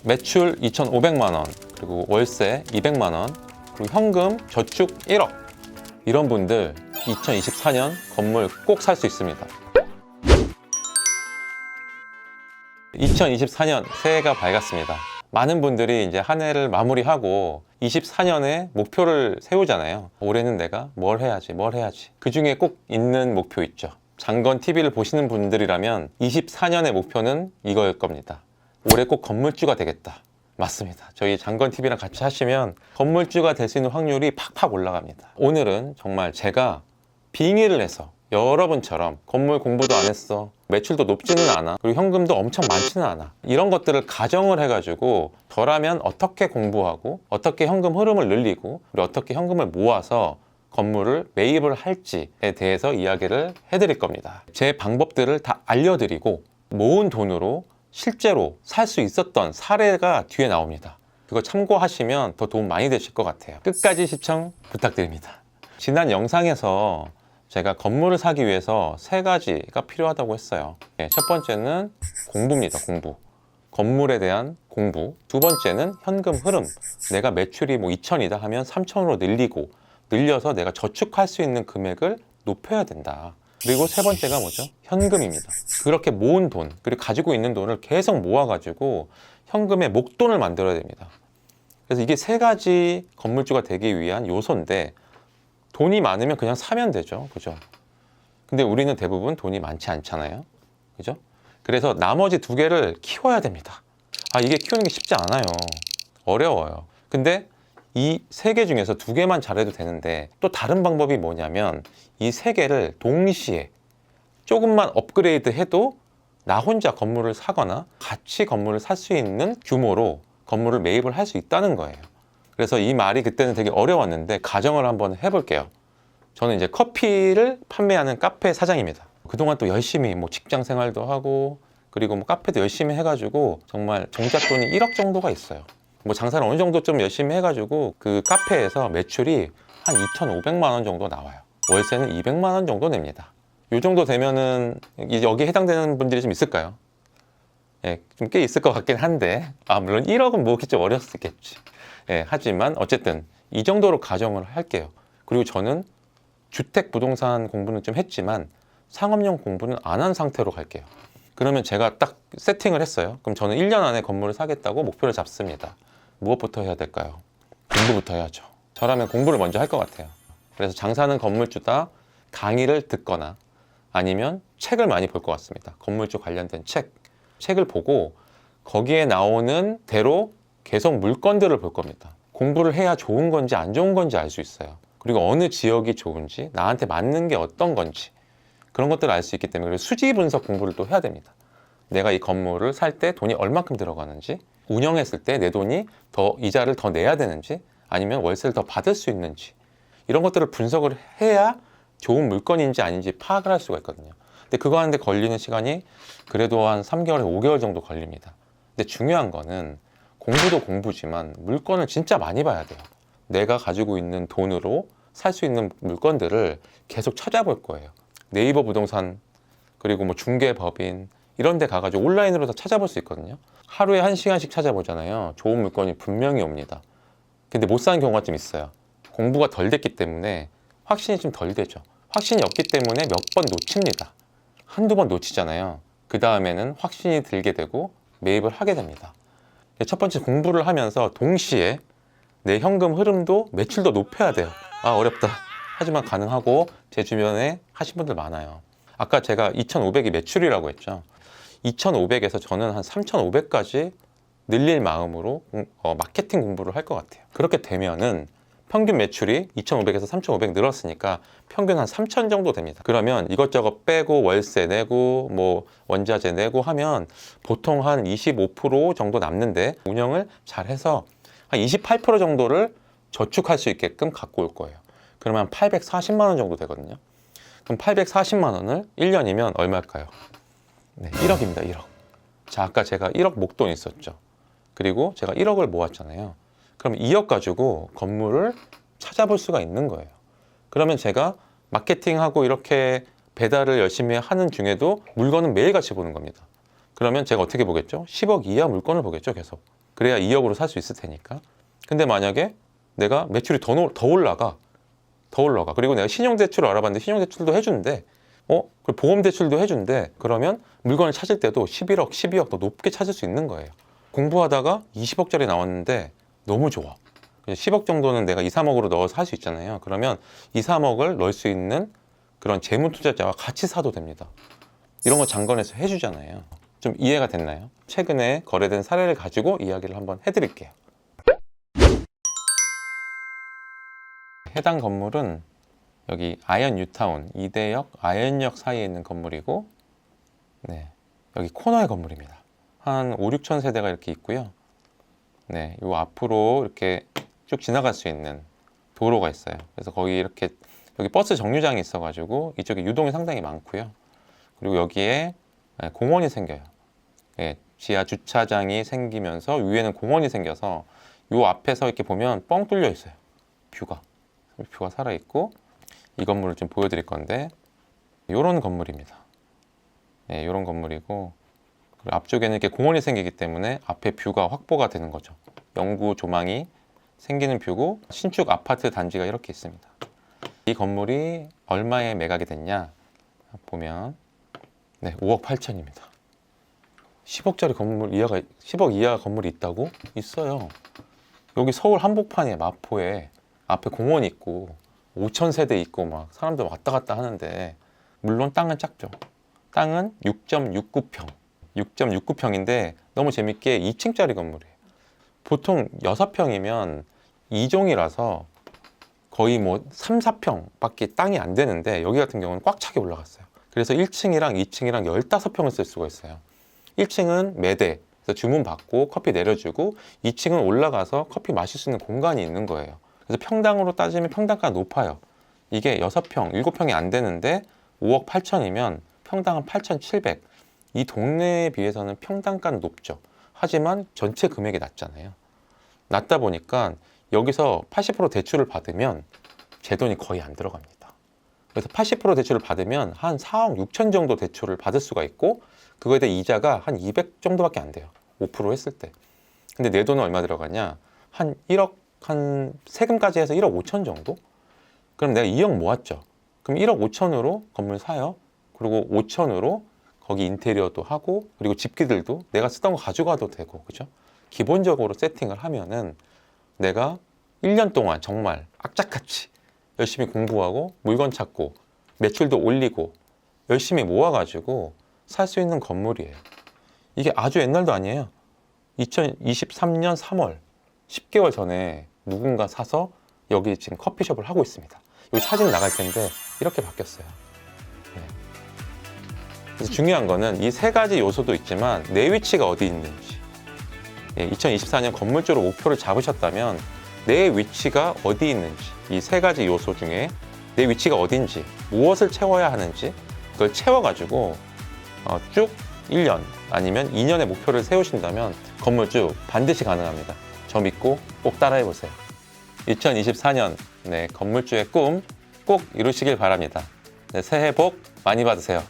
매출 2,500만 원, 그리고 월세 200만 원, 그리고 현금 저축 1억. 이런 분들 2024년 건물 꼭 살 수 있습니다. 2024년 새해가 밝았습니다. 많은 분들이 이제 한 해를 마무리하고 24년에 목표를 세우잖아요. 올해는 내가 뭘 해야지. 그 중에 꼭 있는 목표 있죠. 장건 TV를 보시는 분들이라면 24년의 목표는 이거일 겁니다. 올해 꼭 건물주가 되겠다. 맞습니다. 저희 장건 TV랑 같이 하시면 건물주가 될 수 있는 확률이 팍팍 올라갑니다. 오늘은 정말 제가 빙의를 해서 여러분처럼 건물 공부도 안 했어, 매출도 높지는 않아, 그리고 현금도 엄청 많지는 않아, 이런 것들을 가정을 해가지고 저라면 어떻게 공부하고 어떻게 현금 흐름을 늘리고 그리고 어떻게 현금을 모아서 건물을 매입을 할지에 대해서 이야기를 해드릴 겁니다. 제 방법들을 다 알려드리고 모은 돈으로 실제로 살 수 있었던 사례가 뒤에 나옵니다. 그거 참고하시면 더 도움 많이 되실 것 같아요. 끝까지 시청 부탁드립니다. 지난 영상에서 제가 건물을 사기 위해서 3가지가 필요하다고 했어요. 첫 번째는 공부입니다. 공부. 건물에 대한 공부. 두 번째는 현금 흐름. 내가 매출이 2천이다 하면 3천으로 늘려서 내가 저축할 수 있는 금액을 높여야 된다. 그리고 세 번째가 뭐죠? 현금입니다. 그렇게 모은 돈, 그리고 가지고 있는 돈을 계속 모아가지고 현금의 목돈을 만들어야 됩니다. 그래서 이게 3가지 건물주가 되기 위한 요소인데, 돈이 많으면 그냥 사면 되죠. 그죠? 근데 우리는 대부분 돈이 많지 않잖아요. 그죠? 그래서 나머지 2개를 키워야 됩니다. 이게 키우는 게 쉽지 않아요. 어려워요. 근데 이 3개 중에서 2개만 잘해도 되는데, 또 다른 방법이 뭐냐면 이 3개를 동시에 조금만 업그레이드 해도 나 혼자 건물을 사거나 같이 건물을 살 수 있는 규모로 건물을 매입을 할 수 있다는 거예요. 그래서 이 말이 그때는 되게 어려웠는데 가정을 한번 해볼게요. 저는 이제 커피를 판매하는 카페 사장입니다. 그동안 또 열심히 직장 생활도 하고, 그리고 카페도 열심히 해가지고 정말 정잣돈이 1억 정도가 있어요. 장사를 어느 정도 좀 열심히 해가지고 그 카페에서 매출이 한 2,500만 원 정도 나와요. 월세는 200만 원 정도 냅니다. 이 정도 되면은 여기에 해당되는 분들이 좀 있을까요? 예, 좀 꽤 있을 것 같긴 한데, 물론 1억은 모으기 좀 어렵겠지. 예, 하지만 어쨌든 이 정도로 가정을 할게요. 그리고 저는 주택 부동산 공부는 좀 했지만 상업용 공부는 안 한 상태로 갈게요. 그러면 제가 딱 세팅을 했어요. 그럼 저는 1년 안에 건물을 사겠다고 목표를 잡습니다. 무엇부터 해야 될까요? 공부부터 해야죠. 저라면 공부를 먼저 할 것 같아요. 그래서 장사는 건물주다 강의를 듣거나 아니면 책을 많이 볼 것 같습니다. 건물주 관련된 책을 보고 거기에 나오는 대로 계속 물건들을 볼 겁니다. 공부를 해야 좋은 건지 안 좋은 건지 알 수 있어요. 그리고 어느 지역이 좋은지, 나한테 맞는 게 어떤 건지, 그런 것들을 알 수 있기 때문에 수지 분석 공부를 또 해야 됩니다. 내가 이 건물을 살 때 돈이 얼마큼 들어가는지, 운영했을 때 내 돈이 더 이자를 더 내야 되는지, 아니면 월세를 더 받을 수 있는지, 이런 것들을 분석을 해야 좋은 물건인지 아닌지 파악을 할 수가 있거든요. 근데 그거 하는데 걸리는 시간이 그래도 한 3개월에서 5개월 정도 걸립니다. 근데 중요한 거는 공부도 공부지만 물건을 진짜 많이 봐야 돼요. 내가 가지고 있는 돈으로 살 수 있는 물건들을 계속 찾아볼 거예요. 네이버 부동산, 그리고 중개법인 이런 데 가가지고 온라인으로 다 찾아볼 수 있거든요. 하루에 1시간씩 찾아보잖아요. 좋은 물건이 분명히 옵니다. 근데 못 사는 경우가 좀 있어요. 공부가 덜 됐기 때문에 확신이 좀 덜 되죠. 확신이 없기 때문에 몇 번 놓칩니다. 한두 번 놓치잖아요. 그 다음에는 확신이 들게 되고 매입을 하게 됩니다. 첫 번째, 공부를 하면서 동시에 내 현금 흐름도 매출도 높여야 돼요. 어렵다. 하지만 가능하고 제 주변에 하신 분들 많아요. 아까 제가 2,500이 매출이라고 했죠. 2,500에서 저는 한 3,500까지 늘릴 마음으로 마케팅 공부를 할 것 같아요. 그렇게 되면은 평균 매출이 2,500에서 3,500 늘었으니까 평균 한 3,000 정도 됩니다. 그러면 이것저것 빼고 월세 내고 원자재 내고 하면 보통 한 25% 정도 남는데, 운영을 잘해서 한 28% 정도를 저축할 수 있게끔 갖고 올 거예요. 그러면 840만 원 정도 되거든요. 그럼 840만 원을 1년이면 얼마일까요? 네, 1억입니다. 1억. 자, 아까 제가 1억 목돈 있었죠. 그리고 제가 1억을 모았잖아요. 그럼 2억 가지고 건물을 찾아볼 수가 있는 거예요. 그러면 제가 마케팅하고 이렇게 배달을 열심히 하는 중에도 물건은 매일같이 보는 겁니다. 그러면 제가 어떻게 보겠죠? 10억 이하 물건을 보겠죠, 계속. 그래야 2억으로 살 수 있을 테니까. 근데 만약에 내가 매출이 더 올라가. 그리고 내가 신용대출을 알아봤는데 신용대출도 해준대. 그리고 보험대출도 해준대. 그러면 물건을 찾을 때도 11억, 12억 더 높게 찾을 수 있는 거예요. 공부하다가 20억짜리 나왔는데 너무 좋아. 10억 정도는 내가 2, 3억으로 넣어서 할 수 있잖아요. 그러면 2, 3억을 넣을 수 있는 그런 재무투자자와 같이 사도 됩니다. 이런 거 장건에서 해주잖아요. 좀 이해가 됐나요? 최근에 거래된 사례를 가지고 이야기를 한번 해드릴게요. 해당 건물은 여기 아현 뉴타운 이대역 아현역 사이에 있는 건물이고, 네, 여기 코너의 건물입니다. 한 5, 6천 세대가 이렇게 있고요. 네, 요 앞으로 이렇게 쭉 지나갈 수 있는 도로가 있어요. 그래서 거기 이렇게 여기 버스 정류장이 있어가지고 이쪽에 유동이 상당히 많고요. 그리고 여기에 공원이 생겨요. 예, 지하 주차장이 생기면서 위에는 공원이 생겨서 요 앞에서 이렇게 보면 뻥 뚫려 있어요. 뷰가 살아있고, 이 건물을 좀 보여드릴 건데 요런 건물입니다. 예, 요런 건물이고, 그리고 앞쪽에는 이렇게 공원이 생기기 때문에 앞에 뷰가 확보가 되는 거죠. 영구 조망이 생기는 뷰고, 신축 아파트 단지가 이렇게 있습니다. 이 건물이 얼마에 매각이 됐냐 보면, 네, 5억 8천입니다. 10억짜리 건물 이하가 10억 이하 건물이 있다고? 있어요. 여기 서울 한복판에 마포에 앞에 공원이 있고 5천 세대 있고 막 사람들 왔다 갔다 하는데, 물론 땅은 작죠. 땅은 6.69평인데 너무 재밌게 2층짜리 건물이에요. 보통 6평이면 2종이라서 거의 뭐 3, 4평밖에 땅이 안 되는데, 여기 같은 경우는 꽉 차게 올라갔어요. 그래서 1층이랑 2층이랑 15평을 쓸 수가 있어요. 1층은 매대, 그래서 주문 받고 커피 내려주고, 2층은 올라가서 커피 마실 수 있는 공간이 있는 거예요. 그래서 평당으로 따지면 평당가가 높아요. 이게 6평, 7평이 안 되는데 5억 8천이면 평당은 8,700. 이 동네에 비해서는 평당가는 높죠. 하지만 전체 금액이 낮잖아요. 낮다 보니까 여기서 80% 대출을 받으면 제 돈이 거의 안 들어갑니다. 그래서 80% 대출을 받으면 한 4억 6천 정도 대출을 받을 수가 있고, 그거에 대해 이자가 한 200 정도밖에 안 돼요. 5% 했을 때. 근데 내 돈은 얼마 들어가냐? 한 1억, 한 세금까지 해서 1억 5천 정도? 그럼 내가 2억 모았죠. 그럼 1억 5천으로 건물 사요. 그리고 5천으로 거기 인테리어도 하고, 그리고 집기들도 내가 쓰던 거 가져가도 되고, 그죠? 기본적으로 세팅을 하면은 내가 1년 동안 정말 악착같이 열심히 공부하고 물건 찾고 매출도 올리고 열심히 모아가지고 살 수 있는 건물이에요. 이게 아주 옛날도 아니에요. 2023년 3월 10개월 전에 누군가 사서 여기 지금 커피숍을 하고 있습니다. 여기 사진 나갈 텐데 이렇게 바뀌었어요. 네. 그래서 중요한 거는 이 세 가지 요소도 있지만 내 위치가 어디 있는지. 2024년 건물주로 목표를 잡으셨다면 내 위치가 어디 있는지, 이 세 가지 요소 중에 내 위치가 어딘지, 무엇을 채워야 하는지 그걸 채워가지고 쭉 1년 아니면 2년의 목표를 세우신다면 건물주 반드시 가능합니다. 저 믿고 꼭 따라해 보세요. 2024년 건물주의 꿈 꼭 이루시길 바랍니다. 새해 복 많이 받으세요.